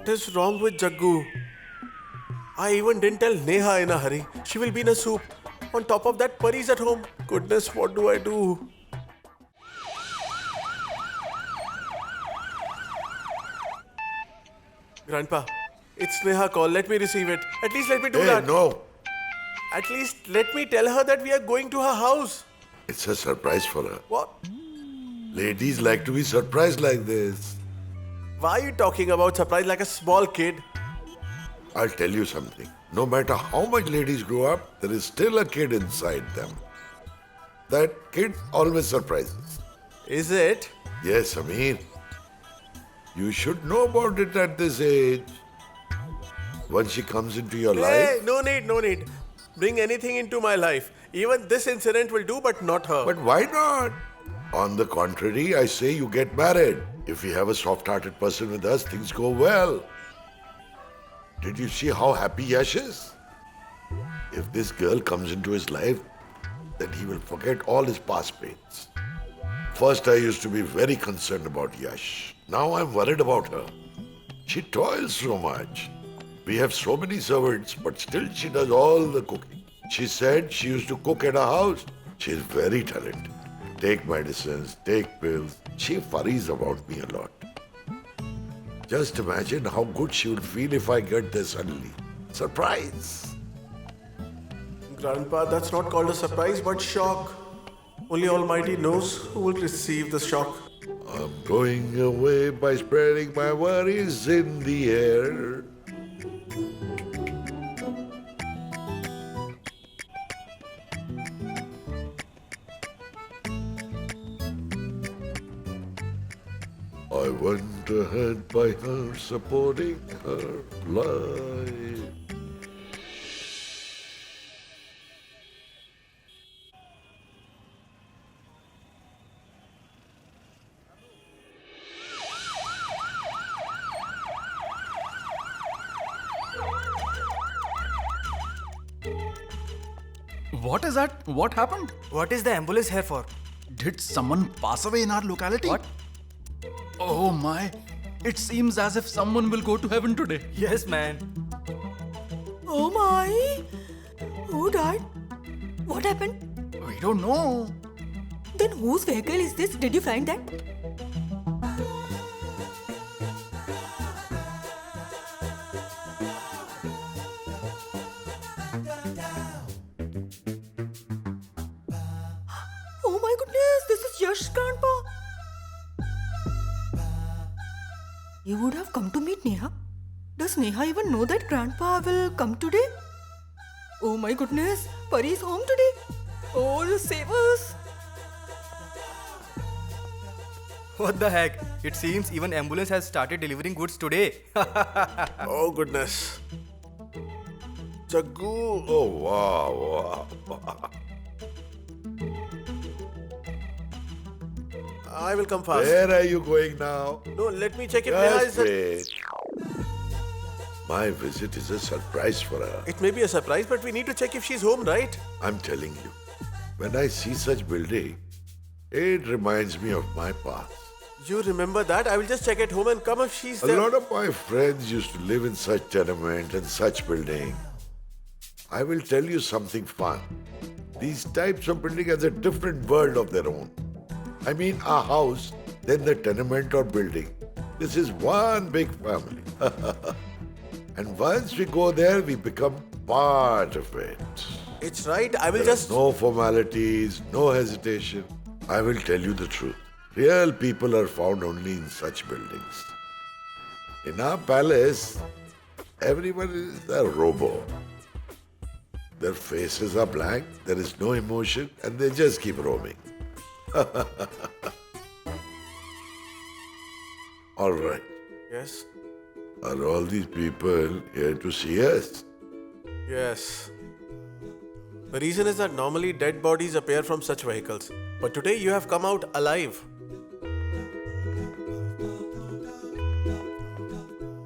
What is wrong with Jaggu? I even didn't tell Neha in a hurry. She will be in a soup. On top of that, Pari's at home. Goodness, what do I do? Grandpa, it's Neha call. Let me receive it. At least let me do Hey, that. no. At least let me tell her that we are going to her house. It's a surprise for her. What? Ladies like to be surprised like this. Why are you talking about surprise like a small kid? I'll tell you something. No matter how much ladies grow up, there is still a kid inside them. That kid always surprises. Is it? Yes, Amir. You should know about it at this age. Once she comes into your Hey, life. no need. Bring anything into my life. Even this incident will do, but not her. But why not? On the contrary, I say you get married. If we have a soft-hearted person with us, things go well. Did you see how happy Yash is? If this girl comes into his life, then he will forget all his past pains. First, I used to be very concerned about Yash. Now I'm worried about her. She toils so much. We have so many servants, but still she does all the cooking. She said she used to cook at our house. She is very talented. Take medicines, take pills. She worries about me a lot. Just imagine how good she will feel if I get there suddenly. Surprise! Grandpa, that's not called a surprise, but shock. Only Almighty knows who will receive the shock. I'm going away by spreading my worries in the air. I went ahead by her, supporting her life. What is that? What happened? What is the ambulance here for? Did someone pass away in our locality? What? Oh my. It seems as if someone will go to heaven today. Yes, man. Oh my! Who died? What happened? We don't know. Then whose vehicle is this? Did you find that? Oh my goodness, this is Yash Grandpa. You would have come to meet Neha. Does Neha even know that Grandpa will come today? Oh my goodness, Pari is home today. Oh, save us. What the heck? It seems even ambulance has started delivering goods today. Oh, goodness. Jaggu. Oh, wow. I will come fast. Where are you going now? No, let me check if Neha Just is... wait. My visit is a surprise for her. It may be a surprise, but we need to check if she's home, right? I'm telling you, when I see such building, it reminds me of my past. You remember that? I will just check at home and come if she's A there. lot of my friends used to live in such tenement and such building. I will tell you something fun. These types of building has a different world of their own. I mean, a house, then the tenement or building. This is one big family. And once we go there, we become part of it. It's right. I will There just... are no formalities, no hesitation. I will tell you the truth. Real people are found only in such buildings. In our palace, everyone is a robo. Their faces are blank, there is no emotion, and they just keep roaming. All right. Yes. Are all these people here to see us? Yes. The reason is that normally dead bodies appear from such vehicles. But today you have come out alive.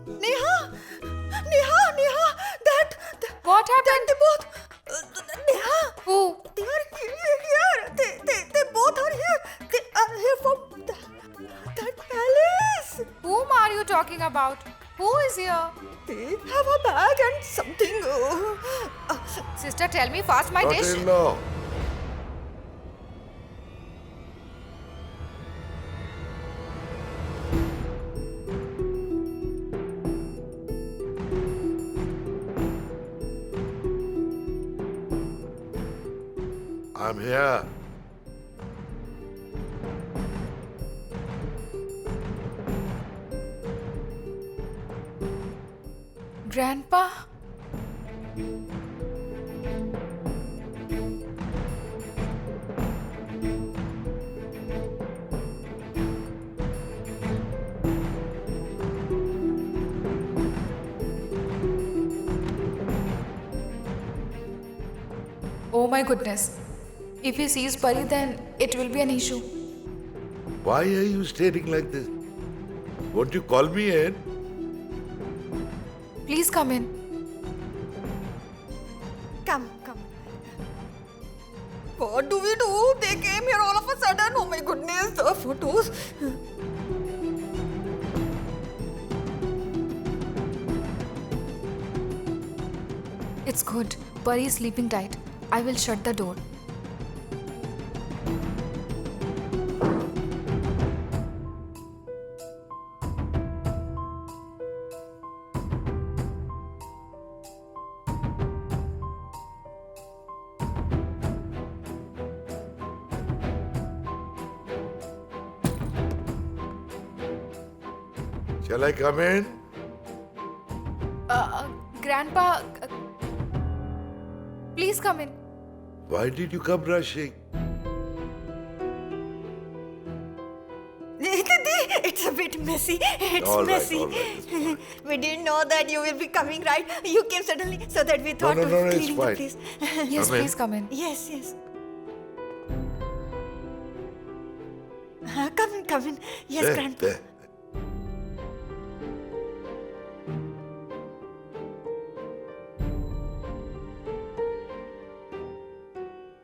Neha! That What happened? they both... Neha! Who? They are here! They both are here! They are here from that palace! Whom are you talking about? Who is here? They have a bag and something. Sister, tell me fast my dish. Daughter-in-law. I'm here. Grandpa? Oh my goodness. If he sees Pari, then it will be an issue. Why are you staring like this? Won't you call me in? Please come in. Come. What do we do? They came here all of a sudden. Oh my goodness, the photos. It's good. Pari is sleeping tight. I will shut the door. Shall I come in? Grandpa, please come in. Why did you come rushing? It's a bit messy. It's All right, messy. all right, it's fine. We didn't know that you will be coming, right? You came suddenly, so that we thought no, of it's cleaning the fine. place. Yes, Come in. please come in. Yes. Come in. Yes, There, Grandpa. there.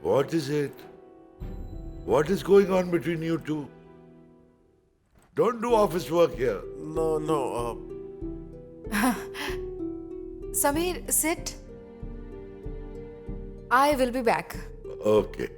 What is it? What is going on between you two? Don't do office work here. No. Sameer, sit. I will be back. Okay.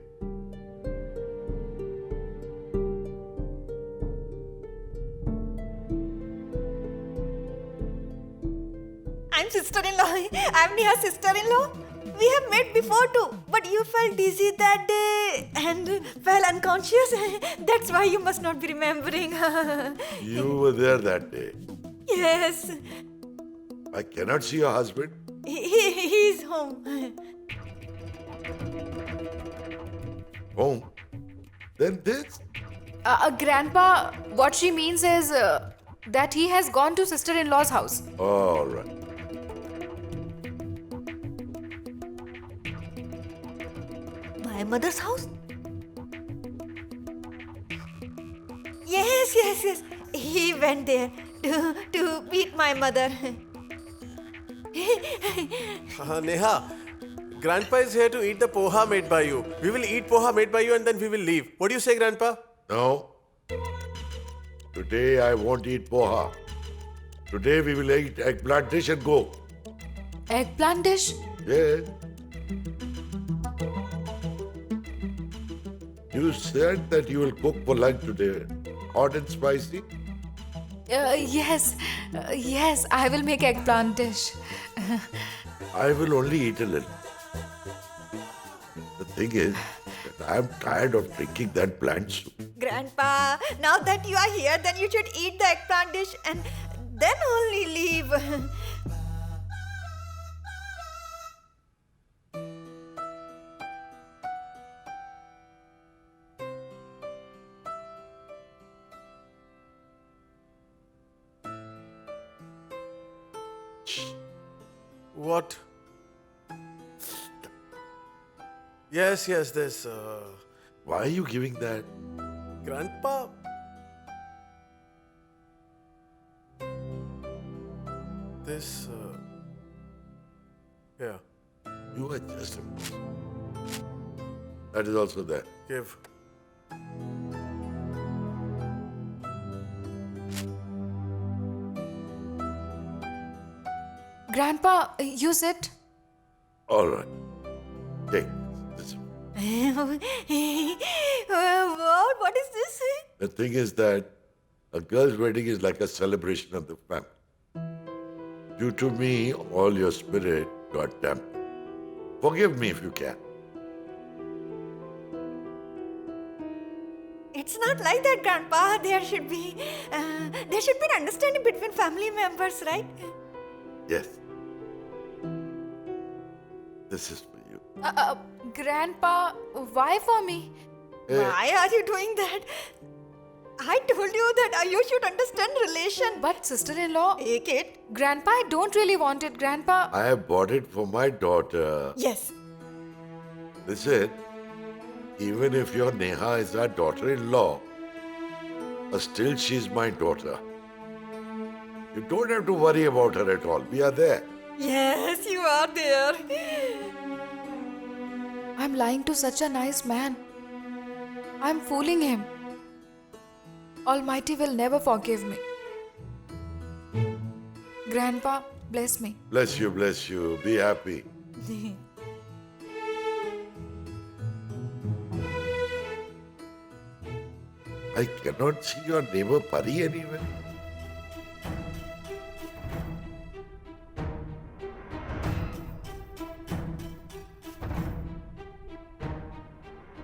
I'm sister-in-law. I'm Neha's sister-in-law. We have met before too, but you felt dizzy that day and fell unconscious. That's why you must not be remembering. You were there that day. Yes, I cannot see your husband. he's home. Home. Then this? Grandpa, what she means is that he has gone to sister-in-law's house. All right. My mother's house? Yes. He went there to meet my mother. Neha, Grandpa is here to eat the poha made by you. We will eat poha made by you and then we will leave. What do you say, Grandpa? No. Today I won't eat poha. Today we will eat eggplant dish and go. Eggplant dish? Yeah. You said that you will cook for lunch today. Hot and spicy? Yes, I will make eggplant dish. I will only eat a little. The thing is that I am tired of drinking that plant soup. Grandpa, now that you are here, then you should eat the eggplant dish and then only leave. What? Yes, this. Why are you giving that? Grandpa. This. Yeah, You are just a... That is also there. give. Grandpa, you sit. All right. Take this. What is this? The thing is that a girl's wedding is like a celebration of the family. Due to me, all your spirit got dampened. Forgive me if you can. It's not like that, Grandpa. There should be an understanding between family members, right? Yes. This is for you. Grandpa, why for me? Why are you doing that? I told you that you should understand relation. But sister-in-law, Take it. Grandpa, I don't really want it, Grandpa. I have bought it for my daughter. Yes. Listen, even if your Neha is our daughter-in-law, still she's my daughter. You don't have to worry about her at all. We are there. Yes, you are there. I'm lying to such a nice man. I'm fooling him. Almighty will never forgive me. Grandpa, bless me. Bless you, bless you. Be happy. I cannot see your neighbor Pari anywhere.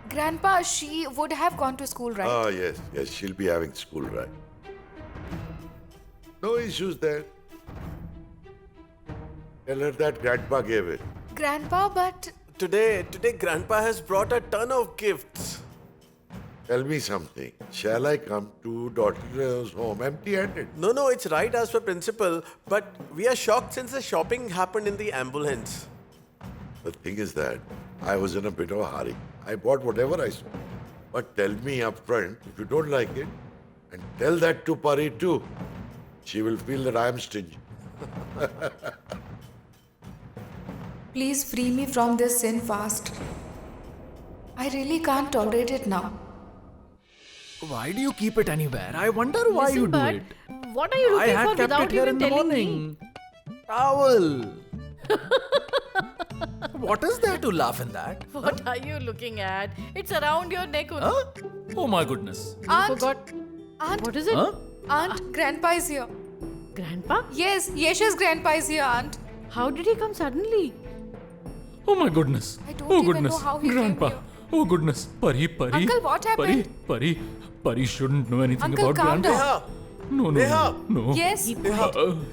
Grandpa, she would have gone to school, right? Ah, yes, yes, she'll be having school, right? No issues there. Tell her that Grandpa gave it. Grandpa, but Today, Grandpa has brought a ton of gifts. Tell me something. Shall I come to daughter's home empty-handed? No, it's right as per principle, but we are shocked since the shopping happened in the ambulance. The thing is that I was in a bit of a hurry. I bought whatever I saw. But tell me upfront if you don't like it, and tell that to Pari too. She will feel that I am stingy. please free me from this sin fast. I really can't tolerate it now. Why do you keep it anywhere? I wonder why Listen, you do but it. what are you I looking had for kept without it here even in the telling morning. me? Towel. What is there to laugh in that? What are you looking at? It's around your neck only. Huh? Oh my goodness. Aunt, Forgot. Aunt, What is it? Huh? Aunt, Grandpa is here. Grandpa? Yes, Yesh's Grandpa is here, Aunt. How did he come suddenly? Oh my goodness. I don't Oh even goodness. know how he came Grandpa. here. Oh goodness. Pari. Uncle, what happened? Pari shouldn't know anything Uncle, about calm Grandpa. down. Neha! No. Neha! No. Yes,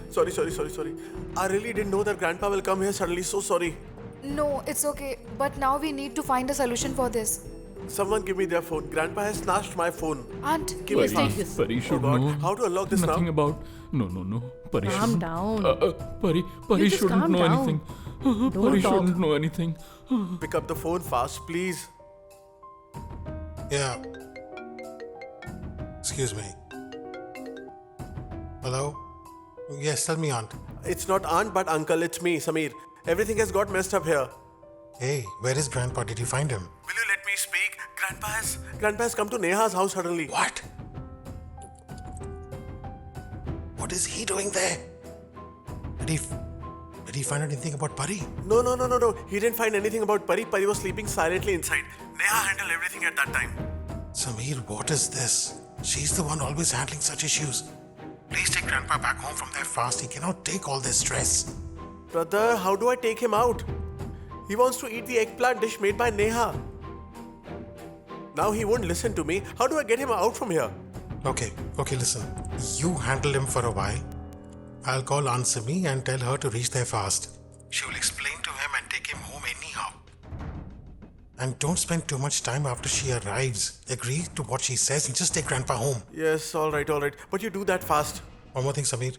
Sorry. I really didn't know that Grandpa will come here suddenly. So sorry. no, it's okay. But now we need to find a solution for this. Someone give me their phone. Grandpa has snatched my phone. Aunt, Give me Please fast. take this. Pari Oh should God, know how to unlock this nothing now? about. No. Pari Calm shouldn't. down. Pari You just shouldn't calm know down. anything. Don't Pari talk. shouldn't know anything. Pick up the phone fast, please. Yeah. Excuse me. Hello? Yes, tell me, Aunt. It's not aunt but uncle, it's me, Sameer. Everything has got messed up here. Hey, where is Grandpa? Did you find him? Will you let me speak? Grandpa has come to Neha's house suddenly. What? What is he doing there? Did he find out anything about Pari? No. He didn't find anything about Pari. Pari was sleeping silently inside. Neha handled everything at that time. Sameer, what is this? She's the one always handling such issues. Please take Grandpa back home from there fast. He cannot take all this stress. Brother, how do I take him out? He wants to eat the eggplant dish made by Neha. Now he won't listen to me. How do I get him out from here? Okay, listen. You handle him for a while. I'll call Aunt Simi and tell her to reach there fast. She will explain to him and take him home anyhow. And don't spend too much time after she arrives. Agree to what she says and just take Grandpa home. Yes, all right. But you do that fast. One more thing, Sameer.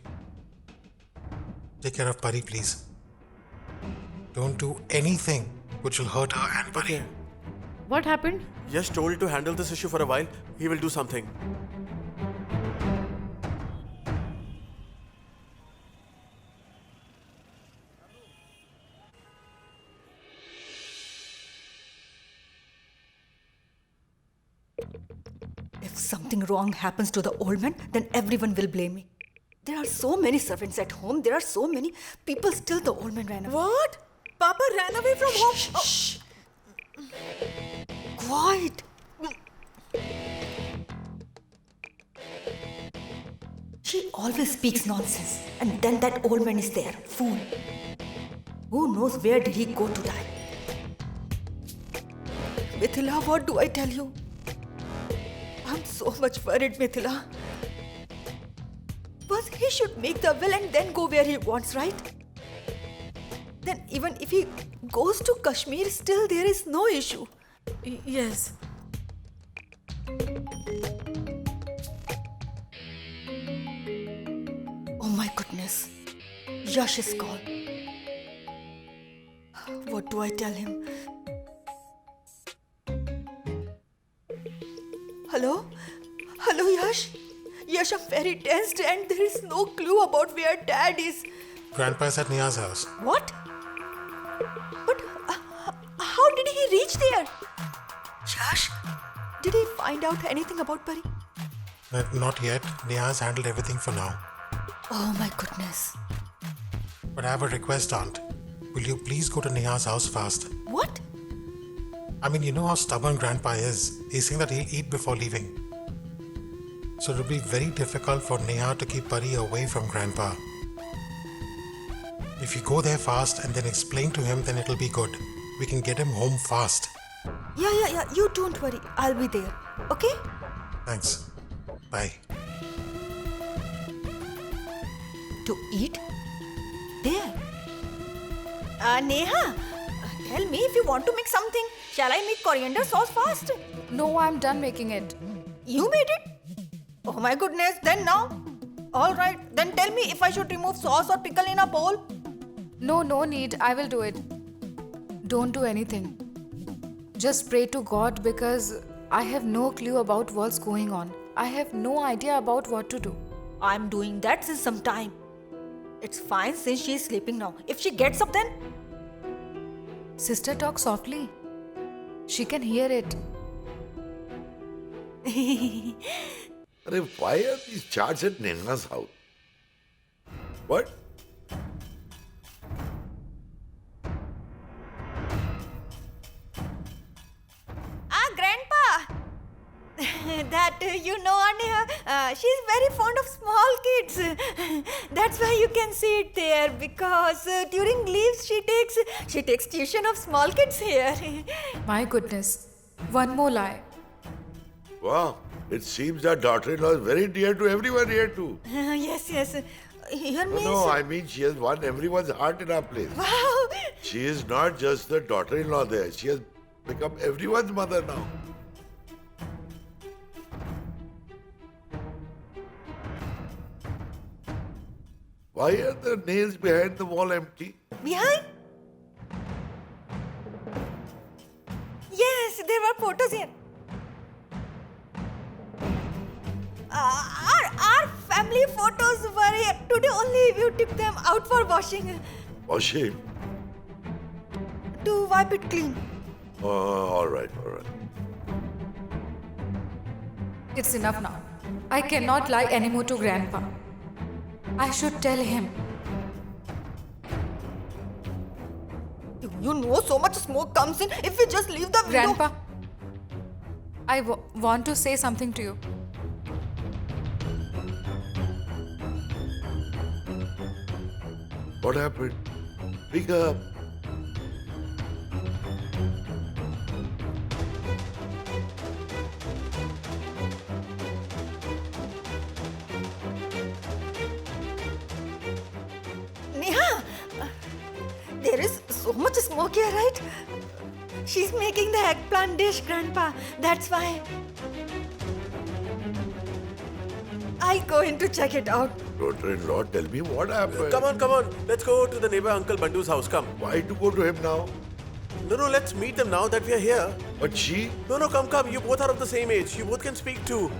Take care of Pari, please. Don't do anything which will hurt her and Pari. Okay. What happened? Yash told to handle this issue for a while. He will do something. If something wrong happens to the old man, then everyone will blame me. There are so many servants at home. There are so many people. Still, the old man ran away. What? Papa ran away from home. Shh. Quiet. She always speaks nonsense. And then that old man is there. Fool. Who knows where did he go to die? Mithila, what do I tell you? I'm so much worried, Mithila. First, he should make the will and then go where he wants, right? Then even if he goes to Kashmir, still there is no issue. Yes. Oh my goodness. Yash's call. What do I tell him? Hello? Hello, Yash? Yash, I'm very tensed and there is no clue about where Dad is. Grandpa is at Neha's house. What? But how did he reach there? Yash, did he find out anything about Pari? Not yet. Neha has handled everything for now. Oh my goodness. But I have a request, Aunt. Will you please go to Neha's house fast? What? I mean, you know how stubborn Grandpa is. He's saying that he'll eat before leaving. So it'll be very difficult for Neha to keep Pari away from Grandpa. If you go there fast and then explain to him, then it'll be good. We can get him home fast. Yeah. You don't worry. I'll be there. Okay? Thanks. Bye. To eat? There. Neha, tell me if you want to make something. Shall I make coriander sauce fast? No, I'm done making it. You made it? Oh my goodness, then now? Alright, then tell me if I should remove sauce or pickle in a bowl. No need. I will do it. Don't do anything. Just pray to God because I have no clue about what's going on. I have no idea about what to do. I'm doing that since some time. It's fine since she's sleeping now. If she gets up then? Sister, talk softly. She can hear it. Arey, why are these charts at Neha's house? What? Grandpa! That, Neha, she's very fond of small kids. That's why you can see it there because during leaves she takes tuition of small kids here. My goodness. One more lie. Wow, it seems that daughter-in-law is very dear to everyone here too. Yes. Here means... No, I mean she has won everyone's heart in our place. Wow! She is not just the daughter-in-law there. She has become everyone's mother now. Why are the nails behind the wall empty? Behind? Yes, there were photos here. Our family photos were here. Today only you took them out for washing. Washing? To wipe it clean. All right. It's enough now. I cannot lie anymore to Grandpa. I should tell him. You know so much smoke comes in if we just leave the window. Grandpa, I want to say something to you. What happened? Pick up. Neha, there is so much smoke here, right? She's making the eggplant dish, Grandpa. That's why. I'll go in to check it out. Daughter-in-law, tell me what happened. Come on. Let's go to the neighbor Uncle Bandu's house. Come. Why to go to him now? No, let's meet them now that we are here. But she... No, come. You both are of the same age. You both can speak too.